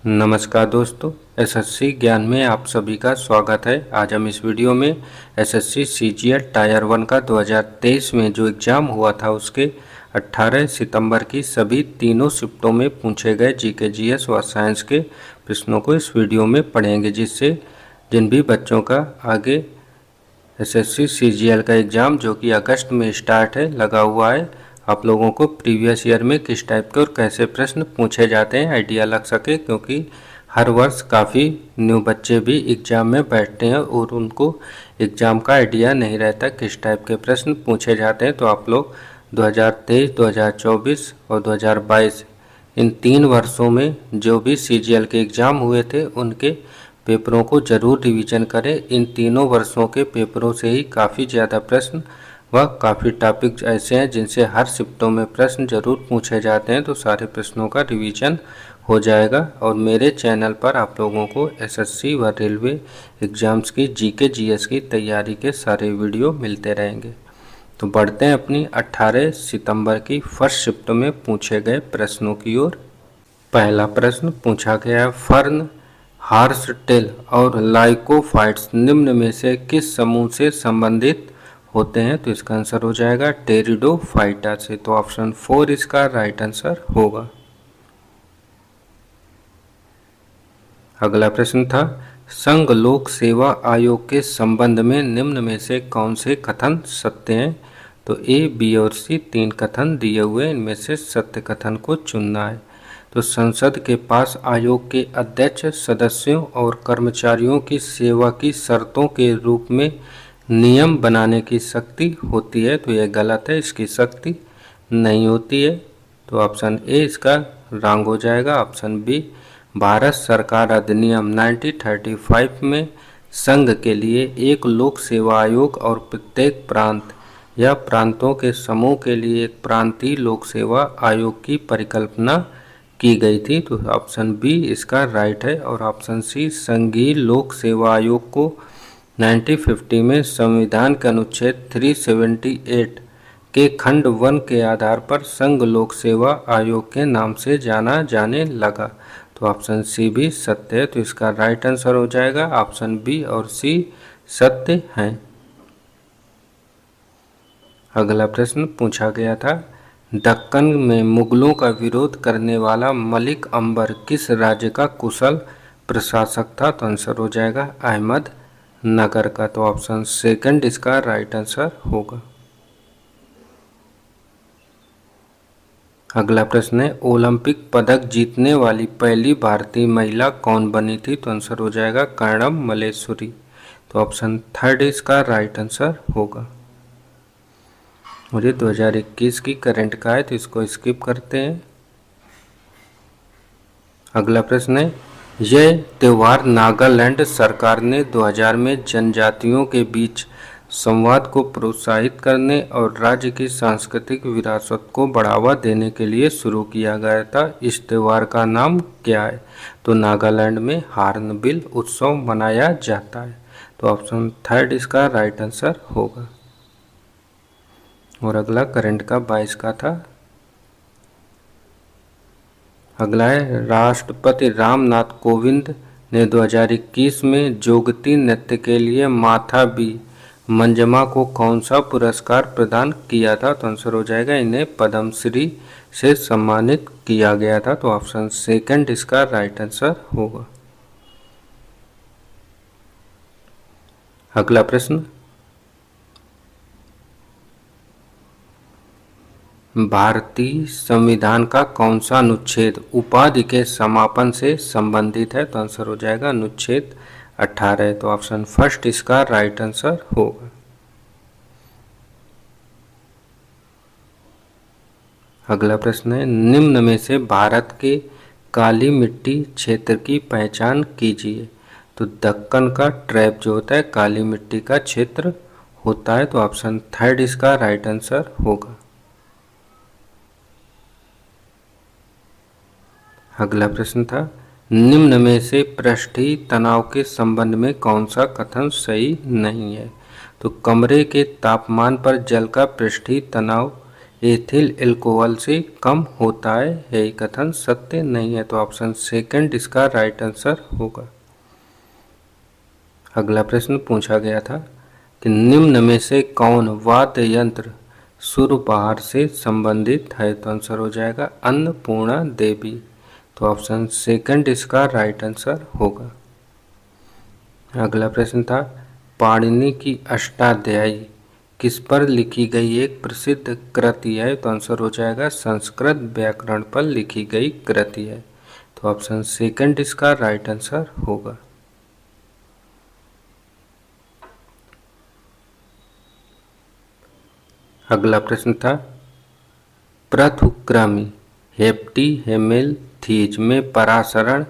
नमस्कार दोस्तों, एसएससी ज्ञान में आप सभी का स्वागत है। आज हम इस वीडियो में एसएससी सीजीएल टायर 1 का 2023 में जो एग्ज़ाम हुआ था उसके 18 सितंबर की सभी तीनों शिफ्टों में पूछे गए जीके जीएस व साइंस के प्रश्नों को इस वीडियो में पढ़ेंगे, जिससे जिन भी बच्चों का आगे एसएससी सीजीएल का एग्ज़ाम जो कि अगस्त में स्टार्ट है लगा हुआ है, आप लोगों को प्रीवियस ईयर में किस टाइप के और कैसे प्रश्न पूछे जाते हैं आइडिया लग सके, क्योंकि हर वर्ष काफ़ी न्यू बच्चे भी एग्ज़ाम में बैठते हैं और उनको एग्ज़ाम का आइडिया नहीं रहता किस टाइप के प्रश्न पूछे जाते हैं। तो आप लोग 2023, 2024 और 2022 इन 3 वर्षों में जो भी सीजीएल के एग्ज़ाम हुए थे उनके पेपरों को ज़रूर रिवीजन करें। इन तीनों वर्षों के पेपरों से ही काफ़ी ज़्यादा प्रश्न व काफ़ी टॉपिक्स ऐसे हैं जिनसे हर शिफ्टों में प्रश्न जरूर पूछे जाते हैं, तो सारे प्रश्नों का रिवीजन हो जाएगा। और मेरे चैनल पर आप लोगों को एसएससी व रेलवे एग्ज़ाम्स की जीके जीएस की तैयारी के सारे वीडियो मिलते रहेंगे। तो बढ़ते हैं अपनी 18 सितंबर की फर्स्ट शिफ्ट में पूछे गए प्रश्नों की ओर। पहला प्रश्न पूछा गया है, फर्न, हॉर्सटेल और लाइकोफाइट्स निम्न में से किस समूह से संबंधित होते हैं? तो इसका आंसर हो जाएगा टेरिडोफाइटा से। तो ऑप्शन 4 इसका राइट आंसर होगा। अगला प्रश्न था, संघ लोक सेवा आयोग के संबंध में निम्न में से कौन से कथन सत्य हैं? तो ए, बी और सी 3 कथन दिए हुए, इनमें से सत्य कथन को चुनना है। तो संसद के पास आयोग के अध्यक्ष, सदस्यों और कर्मचारियों की सेवा की शर्तों के रूप में नियम बनाने की शक्ति होती है। तो यह गलत है, इसकी शक्ति नहीं होती है। तो ऑप्शन ए इसका रॉन्ग हो जाएगा। ऑप्शन बी, भारत सरकार अधिनियम 1935 में संघ के लिए एक लोक सेवा आयोग और प्रत्येक प्रांत या प्रांतों के समूह के लिए एक प्रांतीय लोक सेवा आयोग की परिकल्पना की गई थी। तो ऑप्शन बी इसका राइट है। और ऑप्शन सी, संघीय लोक सेवा आयोग को 1950 में संविधान के अनुच्छेद 378 के खंड 1 के आधार पर संघ लोक सेवा आयोग के नाम से जाना जाने लगा। तो ऑप्शन सी भी सत्य है, तो इसका राइट आंसर हो जाएगा। ऑप्शन बी और सी सत्य हैं। अगला प्रश्न पूछा गया था, दक्कन में मुगलों का विरोध करने वाला मलिक अंबर किस राज्य का कुशल प्रशासक था? तो आंसर हो जाएगा अहमद नगर का। तो ऑप्शन सेकंड इसका राइट आंसर होगा। अगला प्रश्न है, ओलंपिक पदक जीतने वाली पहली भारतीय महिला कौन बनी थी? तो आंसर हो जाएगा कर्णम मल्लेश्वरी। तो ऑप्शन थर्ड इसका राइट आंसर होगा। मुझे 2021 की करंट का है तो इसको स्किप करते हैं। अगला प्रश्न है, यह त्यौहार नागालैंड सरकार ने 2000 में जनजातियों के बीच संवाद को प्रोत्साहित करने और राज्य की सांस्कृतिक विरासत को बढ़ावा देने के लिए शुरू किया गया था। इस त्यौहार का नाम क्या है? तो नागालैंड में हार्नबिल उत्सव मनाया जाता है। तो ऑप्शन थर्ड इसका राइट आंसर होगा। और अगला करंट का 22 का था। अगला है, राष्ट्रपति रामनाथ कोविंद ने 2021 में जोगती नृत्य के लिए माथा बी मंजमा को कौन सा पुरस्कार प्रदान किया था? तो आंसर हो जाएगा, इन्हें पद्मश्री से सम्मानित किया गया था। तो ऑप्शन सेकंड इसका राइट आंसर होगा। अगला प्रश्न, भारतीय संविधान का कौन सा अनुच्छेद उपाधि के समापन से संबंधित है? तो आंसर हो जाएगा अनुच्छेद 18। तो ऑप्शन फर्स्ट इसका राइट आंसर होगा। अगला प्रश्न है, निम्न में से भारत के काली मिट्टी क्षेत्र की पहचान कीजिए। तो दक्कन का ट्रैप जो होता है काली मिट्टी का क्षेत्र होता है। तो ऑप्शन थर्ड इसका राइट आंसर होगा। अगला प्रश्न था, निम्न में से पृष्ठीय तनाव के संबंध में कौन सा कथन सही नहीं है? तो कमरे के तापमान पर जल का पृष्ठीय तनाव एथिल एल्कोहल से कम होता है, यह कथन सत्य नहीं है। तो ऑप्शन सेकंड इसका राइट आंसर होगा। अगला प्रश्न पूछा गया था कि निम्न में से कौन वाद्य यंत्र सुरबहार से संबंधित है। तो आंसर हो जाएगा अन्नपूर्णा देवी। तो ऑप्शन सेकंड इसका राइट आंसर होगा। अगला प्रश्न था पाणिनि की अष्टाध्यायी किस पर लिखी गई एक प्रसिद्ध कृति है। तो आंसर हो जाएगा संस्कृत व्याकरण पर लिखी गई कृति है। तो ऑप्शन सेकंड इसका राइट आंसर होगा। अगला प्रश्न था पृथुक्रमी हेप्टी हेमेल्थीज में परासरण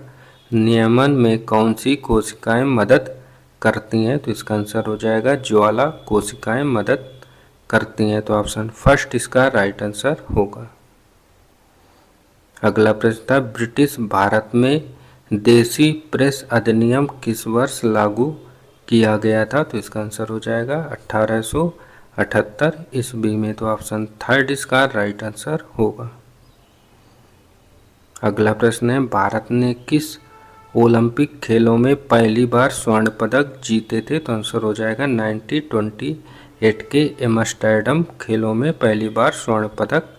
नियमन में कौन सी कोशिकाएं मदद करती हैं। तो इसका आंसर हो जाएगा ज्वाला कोशिकाएं मदद करती हैं। तो ऑप्शन फर्स्ट इसका राइट आंसर होगा। अगला प्रश्न था ब्रिटिश भारत में देसी प्रेस अधिनियम किस वर्ष लागू किया गया था। तो इसका आंसर हो जाएगा 1878 ईस्वी में। तो ऑप्शन थर्ड इसका राइट आंसर होगा। अगला प्रश्न है भारत ने किस ओलंपिक खेलों में पहली बार स्वर्ण पदक जीते थे। तो आंसर हो जाएगा 1928 के एम्स्टर्डम खेलों में पहली बार स्वर्ण पदक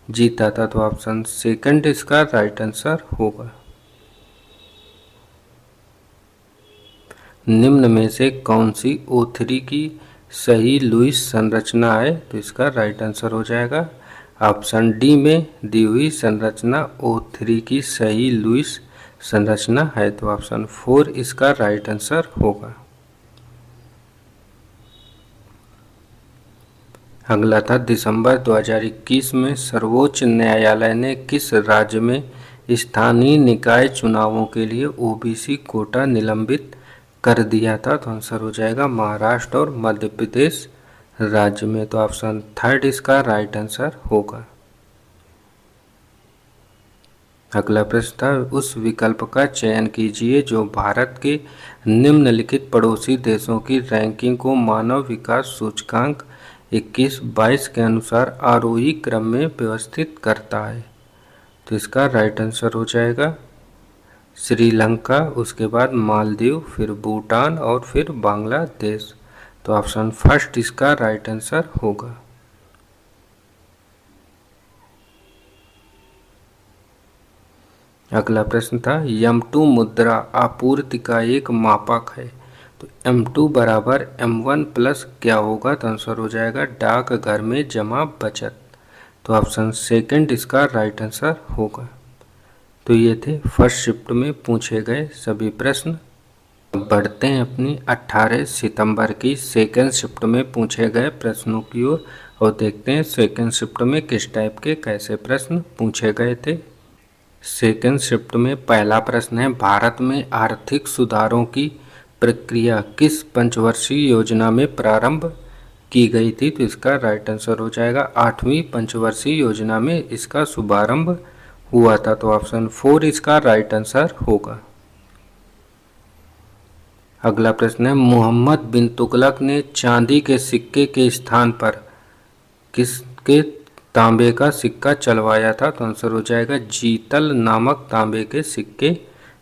जीता था। तो ऑप्शन सेकंड इसका राइट आंसर होगा। निम्न में से कौन सी O3 की सही लुईस संरचना है। तो इसका राइट आंसर हो जाएगा ऑप्शन डी में दी हुई संरचना O3 की सही लुईस संरचना है। तो ऑप्शन 4 इसका राइट आंसर होगा। अगला था दिसंबर 2021 में सर्वोच्च न्यायालय ने किस राज्य में स्थानीय निकाय चुनावों के लिए OBC कोटा निलंबित कर दिया था। तो आंसर हो जाएगा महाराष्ट्र और मध्य प्रदेश राज्य में। तो ऑप्शन थर्ड इसका राइट आंसर होगा। अगला प्रश्न था उस विकल्प का चयन कीजिए जो भारत के निम्नलिखित पड़ोसी देशों की रैंकिंग को मानव विकास सूचकांक 21-22 के अनुसार आरोही क्रम में व्यवस्थित करता है। तो इसका राइट आंसर हो जाएगा श्रीलंका, उसके बाद मालदीव, फिर भूटान और फिर बांग्लादेश। तो ऑप्शन फर्स्ट इसका राइट आंसर होगा। अगला प्रश्न था M2 मुद्रा आपूर्ति का एक मापक है। तो M2 बराबर M1 प्लस क्या होगा। तो आंसर हो जाएगा डाकघर में जमा बचत। तो ऑप्शन सेकंड इसका राइट आंसर होगा। तो ये थे फर्स्ट शिफ्ट में पूछे गए सभी प्रश्न। बढ़ते हैं अपनी 18 सितंबर की सेकंड शिफ्ट में पूछे गए प्रश्नों की ओर और देखते हैं सेकंड शिफ्ट में किस टाइप के कैसे प्रश्न पूछे गए थे। सेकंड शिफ्ट में पहला प्रश्न है भारत में आर्थिक सुधारों की प्रक्रिया किस पंचवर्षीय योजना में प्रारंभ की गई थी। तो इसका राइट आंसर हो जाएगा 8वीं पंचवर्षीय योजना में इसका शुभारंभ हुआ था। तो ऑप्शन 4 इसका राइट आंसर होगा। अगला प्रश्न है मोहम्मद बिन तुगलक ने चांदी के सिक्के के स्थान पर किसके तांबे का सिक्का चलवाया था। तो आंसर हो जाएगा जीतल नामक तांबे के सिक्के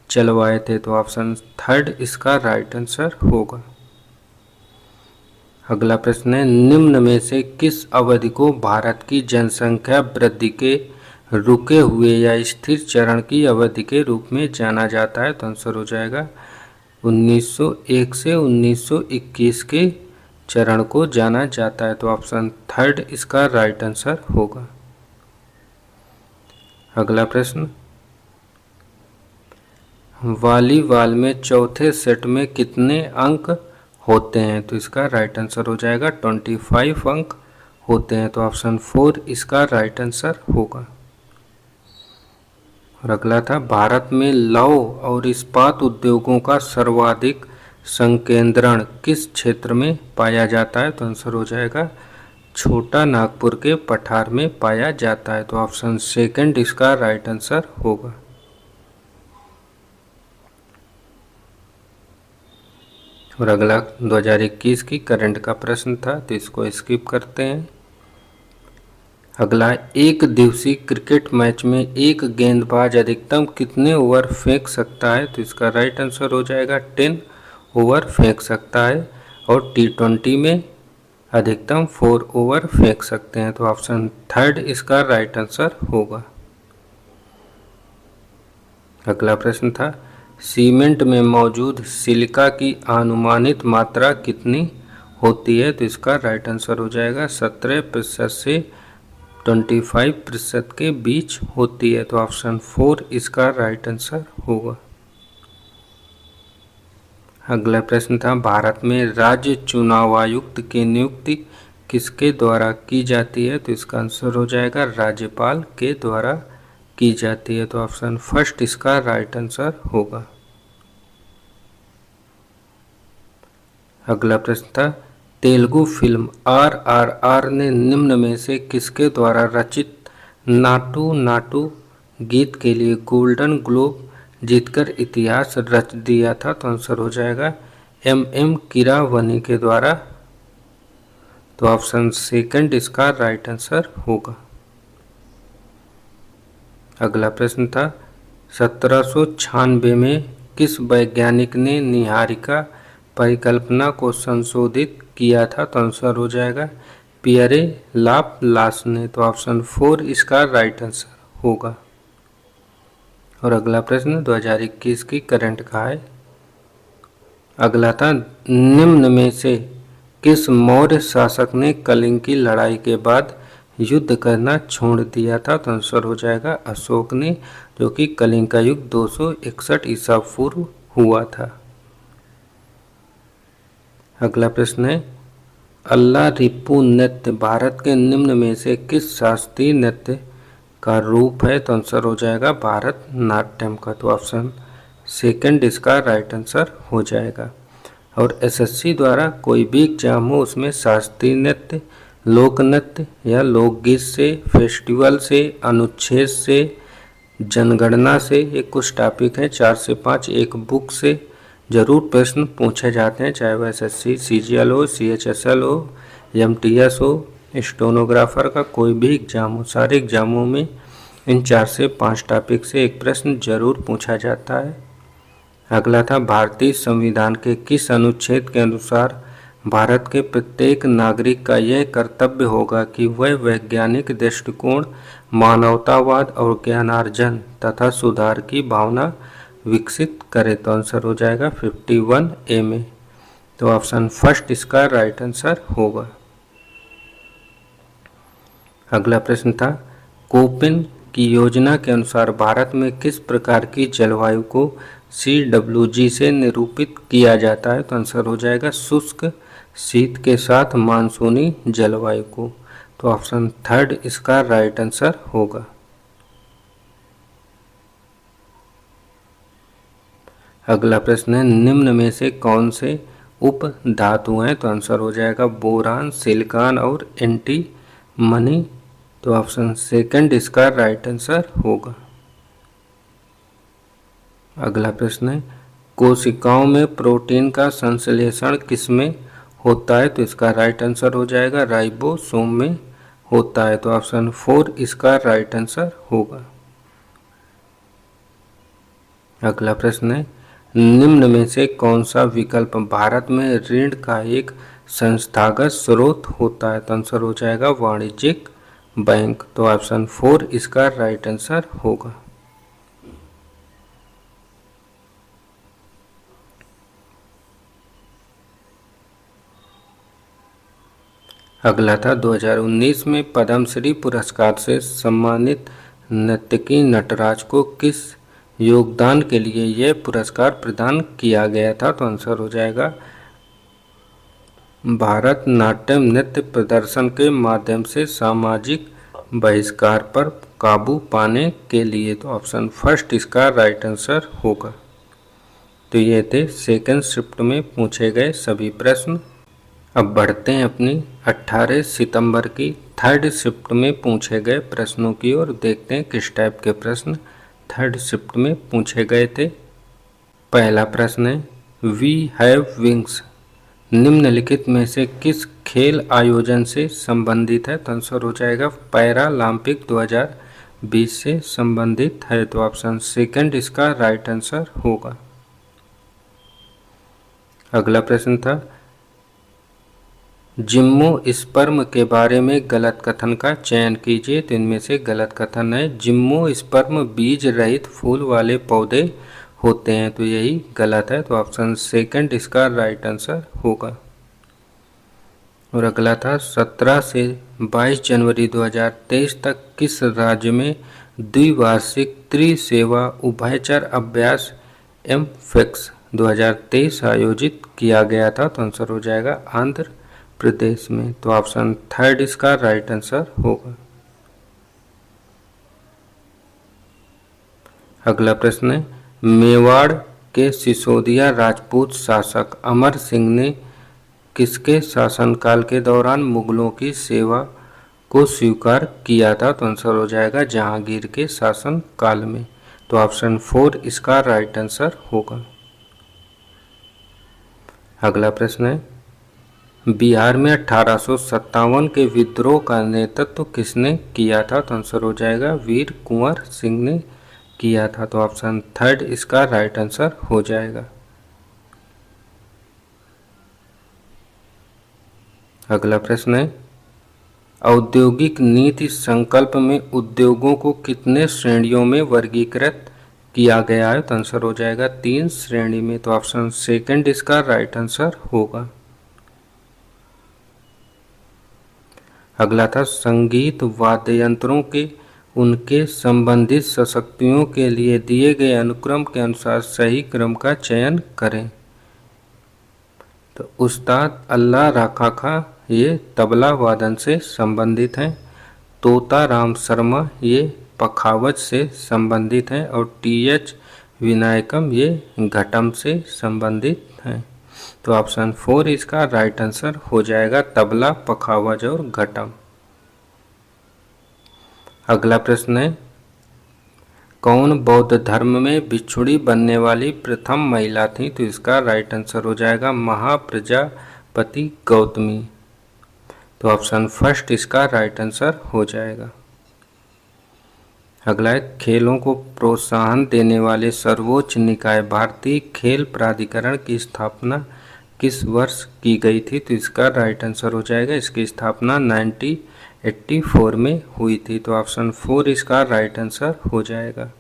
चलवाए थे। तो ऑप्शन थर्ड इसका राइट आंसर होगा। अगला प्रश्न है निम्न में से किस अवधि को भारत की जनसंख्या वृद्धि के रुके हुए या स्थिर चरण की अवधि के रूप में जाना जाता है। तो आंसर हो जाएगा 1901 से 1921 के चरण को जाना जाता है। तो ऑप्शन थर्ड इसका राइट आंसर होगा। अगला प्रश्न वॉलीबॉल में चौथे सेट में कितने अंक होते हैं। तो इसका राइट आंसर हो जाएगा 25 अंक होते हैं। तो ऑप्शन 4 इसका राइट आंसर होगा। और अगला था भारत में लौह और इस्पात उद्योगों का सर्वाधिक संकेंद्रण किस क्षेत्र में पाया जाता है। तो आंसर हो जाएगा छोटा नागपुर के पठार में पाया जाता है। तो ऑप्शन सेकंड इसका राइट आंसर होगा। और अगला 2021 की करंट का प्रश्न था तो इसको स्किप करते हैं। अगला, एक दिवसीय क्रिकेट मैच में एक गेंदबाज अधिकतम कितने ओवर फेंक सकता है? तो इसका राइट आंसर हो जाएगा 10 ओवर फेंक सकता है। और T20 में अधिकतम 4 ओवर फेंक सकते हैं। तो ऑप्शन थर्ड इसका राइट आंसर होगा। अगला प्रश्न था, सीमेंट में मौजूद सिलिका की अनुमानित मात्रा कितनी होती है? तो इसका राइट आंसर हो जाएगा 17% से 25% के बीच होती है। तो ऑप्शन 4 इसका राइट आंसर होगा। अगला प्रश्न था, भारत में राज्य चुनाव आयुक्त की नियुक्ति किसके द्वारा की जाती है? तो इसका आंसर हो जाएगा राज्यपाल के द्वारा की जाती है। तो ऑप्शन फर्स्ट इसका राइट आंसर होगा। अगला प्रश्न था, तेलुगु फिल्म RRR ने निम्न में से किसके द्वारा रचित नाटू नाटू गीत के लिए गोल्डन ग्लोब जीतकर इतिहास रच दिया था? तो आंसर हो जाएगा MM कीरावनी के द्वारा। तो ऑप्शन सेकंड इसका राइट आंसर होगा। अगला प्रश्न था, 1796 में किस वैज्ञानिक ने नीहारिका परिकल्पना को संशोधित किया था? तो आंसर हो जाएगा पियरे लाप्लास ने। तो ऑप्शन 4 इसका राइट आंसर होगा। और अगला प्रश्न 2021 की करंट का है। अगला था, निम्न में से किस मौर्य शासक ने कलिंग की लड़ाई के बाद युद्ध करना छोड़ दिया था? तो आंसर हो जाएगा अशोक ने, जो कि कलिंग का युद्ध 261 ईसा पूर्व हुआ था। अगला प्रश्न है, अल्लारिप्पू नृत्य भारत के निम्न में से किस शास्त्रीय नृत्य का रूप है? तो आंसर हो जाएगा भारत नाट्यम का। तो ऑप्शन सेकंड इसका राइट आंसर हो जाएगा। और SSC द्वारा कोई भी एग्जाम हो उसमें शास्त्रीय नृत्य, लोक नृत्य या लोकगीत से, फेस्टिवल से, अनुच्छेद से, जनगणना से, ये कुछ टॉपिक हैं 4 से 5 एक बुक से जरूर प्रश्न पूछे जाते हैं, चाहे वह SSC CGL हो, CHSL हो, MTS हो, स्टोनोग्राफर का कोई भी एग्जाम हो। सारे एग्जामों में इन 4 से 5 टॉपिक से एक प्रश्न जरूर पूछा जाता है। अगला था, भारतीय संविधान के किस अनुच्छेद के अनुसार भारत के प्रत्येक नागरिक का यह कर्तव्य होगा कि वह वैज्ञानिक दृष्टिकोण, मानवतावाद और ज्ञानार्जन तथा सुधार की भावना विकसित करे? तो आंसर हो जाएगा 51A में। तो ऑप्शन फर्स्ट इसका राइट आंसर होगा। अगला प्रश्न था, कोपेन की योजना के अनुसार भारत में किस प्रकार की जलवायु को CWG से निरूपित किया जाता है? तो आंसर हो जाएगा शुष्क शीत के साथ मानसूनी जलवायु को। तो ऑप्शन थर्ड इसका राइट आंसर होगा। अगला प्रश्न है, निम्न में से कौन से उप धातु हैं? तो आंसर हो जाएगा बोरान, सिलिकॉन और एंटीमनी। तो ऑप्शन सेकंड इसका राइट आंसर होगा। अगला प्रश्न है, कोशिकाओं में प्रोटीन का संश्लेषण किसमें होता है? तो इसका राइट आंसर हो जाएगा राइबोसोम में होता है। तो ऑप्शन 4 इसका राइट आंसर होगा। अगला प्रश्न है, निम्न में से कौन सा विकल्प भारत में ऋण का एक संस्थागत स्रोत होता है? तो आंसर हो जाएगा वाणिज्यिक बैंक। तो ऑप्शन 4 इसका राइट आंसर होगा। अगला था, 2019 में पद्मश्री पुरस्कार से सम्मानित नर्तकी नटराज को किस योगदान के लिए यह पुरस्कार प्रदान किया गया था? तो आंसर हो जाएगा भारत नाट्यम नृत्य प्रदर्शन के माध्यम से सामाजिक बहिष्कार पर काबू पाने के लिए। तो ऑप्शन फर्स्ट इसका राइट आंसर होगा। तो ये थे सेकंड शिफ्ट में पूछे गए सभी प्रश्न। अब बढ़ते हैं अपनी 18 सितंबर की थर्ड शिफ्ट में पूछे गए प्रश्नों की ओर। देखते हैं किस टाइप के प्रश्न थर्ड शिफ्ट में पूछे गए थे। पहला प्रश्न है, वी हैव विंग्स निम्नलिखित में से किस खेल आयोजन से संबंधित है? तो आंसर हो जाएगा पैरालंपिक 2020 से संबंधित है। तो ऑप्शन सेकंड इसका राइट आंसर होगा। अगला प्रश्न था, जिम्नोस्पर्म के बारे में गलत कथन का चयन कीजिए। तो इनमें से गलत कथन है, जिम्नोस्पर्म बीज रहित फूल वाले पौधे होते हैं। तो यही गलत है। तो ऑप्शन सेकंड इसका राइट आंसर होगा। और अगला था, 17 से 22 जनवरी 2023 तक किस राज्य में द्विवार्षिक त्रिसेवा उभयचर अभ्यास एमफेक्स 2023 आयोजित किया गया था? तो आंसर हो जाएगा आंध्र प्रदेश में। तो ऑप्शन थर्ड इसका राइट आंसर होगा। अगला प्रश्न है, मेवाड़ के सिसोदिया राजपूत शासक अमर सिंह ने किसके शासनकाल के दौरान मुगलों की सेवा को स्वीकार किया था? तो आंसर हो जाएगा जहांगीर के शासन काल में। तो ऑप्शन 4 इसका राइट आंसर होगा। अगला प्रश्न है, बिहार में 1857 के विद्रोह का नेतृत्व किसने किया था? तो आंसर हो जाएगा वीर कुंवर सिंह ने किया था। तो ऑप्शन थर्ड इसका राइट आंसर हो जाएगा। अगला प्रश्न है, औद्योगिक नीति संकल्प में उद्योगों को कितने श्रेणियों में वर्गीकृत किया गया है? तो आंसर हो जाएगा 3 श्रेणी में। तो ऑप्शन सेकंड इसका राइट आंसर होगा। अगला था, संगीत वाद्य यंत्रों के उनके संबंधित शक्तियों के लिए दिए गए अनुक्रम के अनुसार सही क्रम का चयन करें। तो उस्ताद अल्लाह रखा खा ये तबला वादन से संबंधित हैं, तोता राम शर्मा ये पखावज से संबंधित हैं, और टीएच विनायकम ये घटम से संबंधित हैं। तो ऑप्शन 4 इसका राइट आंसर हो जाएगा, तबला, पखावज और घटम। अगला प्रश्न है, कौन बौद्ध धर्म में भिक्षुणी बनने वाली प्रथम महिला थी? तो इसका राइट आंसर हो जाएगा महाप्रजापति गौतमी। तो ऑप्शन फर्स्ट इसका राइट आंसर हो जाएगा। अगला है, खेलों को प्रोत्साहन देने वाले सर्वोच्च निकाय भारतीय खेल प्राधिकरण की स्थापना किस वर्ष की गई थी? तो इसका राइट आंसर हो जाएगा, इसकी स्थापना 1984 में हुई थी। तो ऑप्शन 4 इसका राइट आंसर हो जाएगा।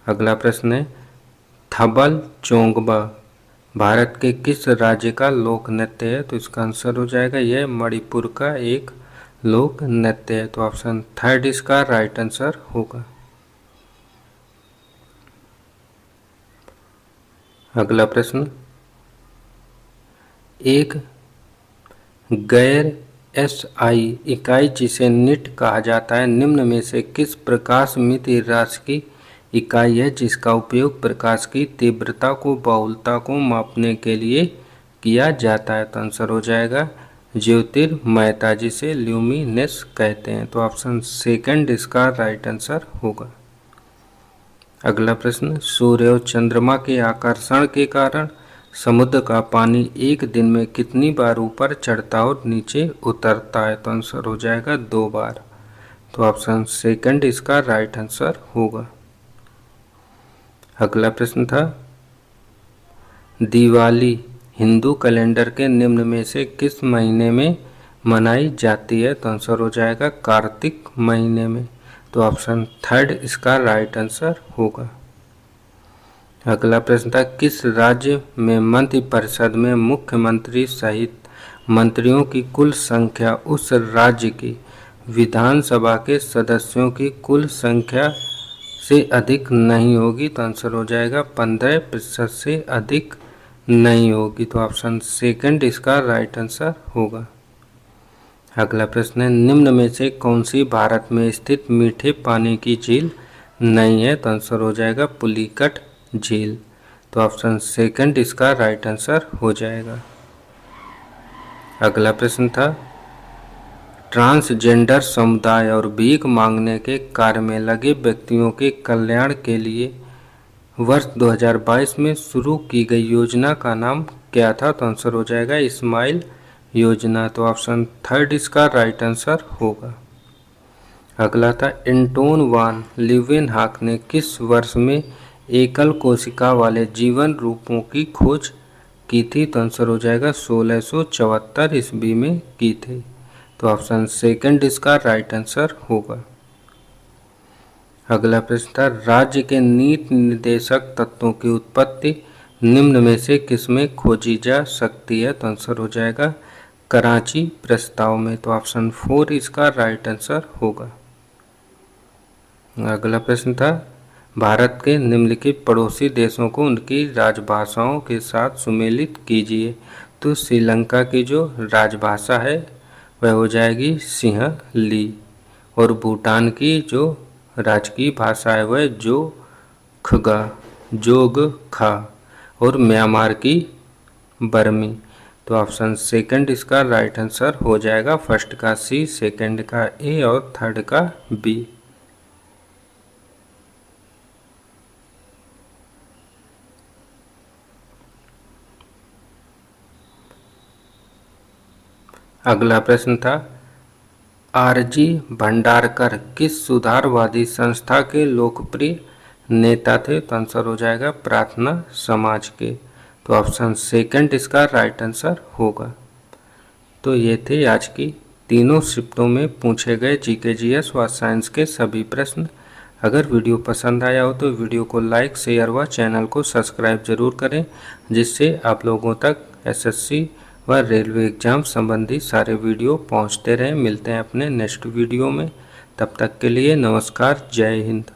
अगला प्रश्न है, थबल चोंगबा भारत के किस राज्य का लोक नृत्य है? तो इसका आंसर हो जाएगा यह मणिपुर का एक लोक नृत्य है। तो ऑप्शन थर्ड इसका राइट आंसर होगा। अगला प्रश्न, एक गैर एसआई इकाई जिसे निट कहा जाता है निम्न में से किस प्रकाश मिति राशि की इकाई है जिसका उपयोग प्रकाश की तीव्रता को बहुलता को मापने के लिए किया जाता है? तो आंसर हो जाएगा ज्योतिर्मयता, जिसे ल्यूमिनेस कहते हैं। तो ऑप्शन सेकंड इसका राइट आंसर होगा। अगला प्रश्न, सूर्य और चंद्रमा के आकर्षण के कारण समुद्र का पानी एक दिन में कितनी बार ऊपर चढ़ता और नीचे उतरता है? तो आंसर हो जाएगा 2 बार। तो ऑप्शन सेकंड इसका राइट आंसर होगा। अगला प्रश्न था, दिवाली हिंदू कैलेंडर के निम्न में से किस महीने में मनाई जाती है? तो आंसर हो जाएगा कार्तिक महीने में। तो ऑप्शन थर्ड इसका राइट आंसर होगा। अगला प्रश्न था, किस राज्य में मंत्रि परिषद में मुख्यमंत्री सहित मंत्रियों की कुल संख्या उस राज्य की विधानसभा के सदस्यों की कुल संख्या से अधिक नहीं होगी? तो आंसर हो जाएगा 15% से अधिक नहीं होगी। तो ऑप्शन सेकंड इसका राइट आंसर होगा। अगला प्रश्न है, निम्न में से कौन सी भारत में स्थित मीठे पानी की झील नहीं है? तो आंसर हो जाएगा पुलिकट झील। तो ऑप्शन सेकंड इसका राइट आंसर हो जाएगा। अगला प्रश्न था, ट्रांसजेंडर समुदाय और भीख मांगने के कार्य में लगे व्यक्तियों के कल्याण के लिए वर्ष 2022 में शुरू की गई योजना का नाम क्या था? तो आंसर हो जाएगा स्माइल योजना। तो ऑप्शन थर्ड इसका राइट आंसर होगा। अगला था एंटोन वान लीeuwenhoek ने किस वर्ष में एकल कोशिका वाले जीवन रूपों की खोज की थी? तो आंसर हो जाएगा 1674 ईस्वी में की थी। तो ऑप्शन सेकंड इसका राइट आंसर होगा। अगला प्रश्न था राज्य के नीति निर्देशक तत्वों की उत्पत्ति निम्न में से किसमें खोजी जा सकती है? तो आंसर हो जाएगा कराची प्रस्ताव में। तो ऑप्शन 4 इसका राइट आंसर होगा। अगला प्रश्न था भारत के निम्नलिखित पड़ोसी देशों को उनकी राजभाषाओं के साथ सुमेलित कीजिए। तो श्रीलंका की जो राजभाषा है वह हो जाएगी सिंहली, और भूटान की जो राजकीय भाषा है वह जोगखा, और म्यांमार की बर्मी। तो ऑप्शन सेकंड इसका राइट आंसर हो जाएगा। फर्स्ट का सी, सेकंड का ए और थर्ड का बी। अगला प्रश्न था आरजी भंडारकर किस सुधारवादी संस्था के लोकप्रिय नेता थे? तो आंसर हो जाएगा प्रार्थना समाज के। तो ऑप्शन सेकंड इसका राइट आंसर होगा। तो ये थे आज की तीनों शिफ्टों में पूछे गए जीके जीएस व साइंस के सभी प्रश्न। अगर वीडियो पसंद आया हो तो वीडियो को लाइक, शेयर व चैनल को सब्सक्राइब जरूर करें, जिससे आप लोगों तक एसएससी व रेलवे एग्जाम संबंधी सारे वीडियो पहुंचते रहें। मिलते हैं अपने नेक्स्ट वीडियो में, तब तक के लिए नमस्कार, जय हिंद।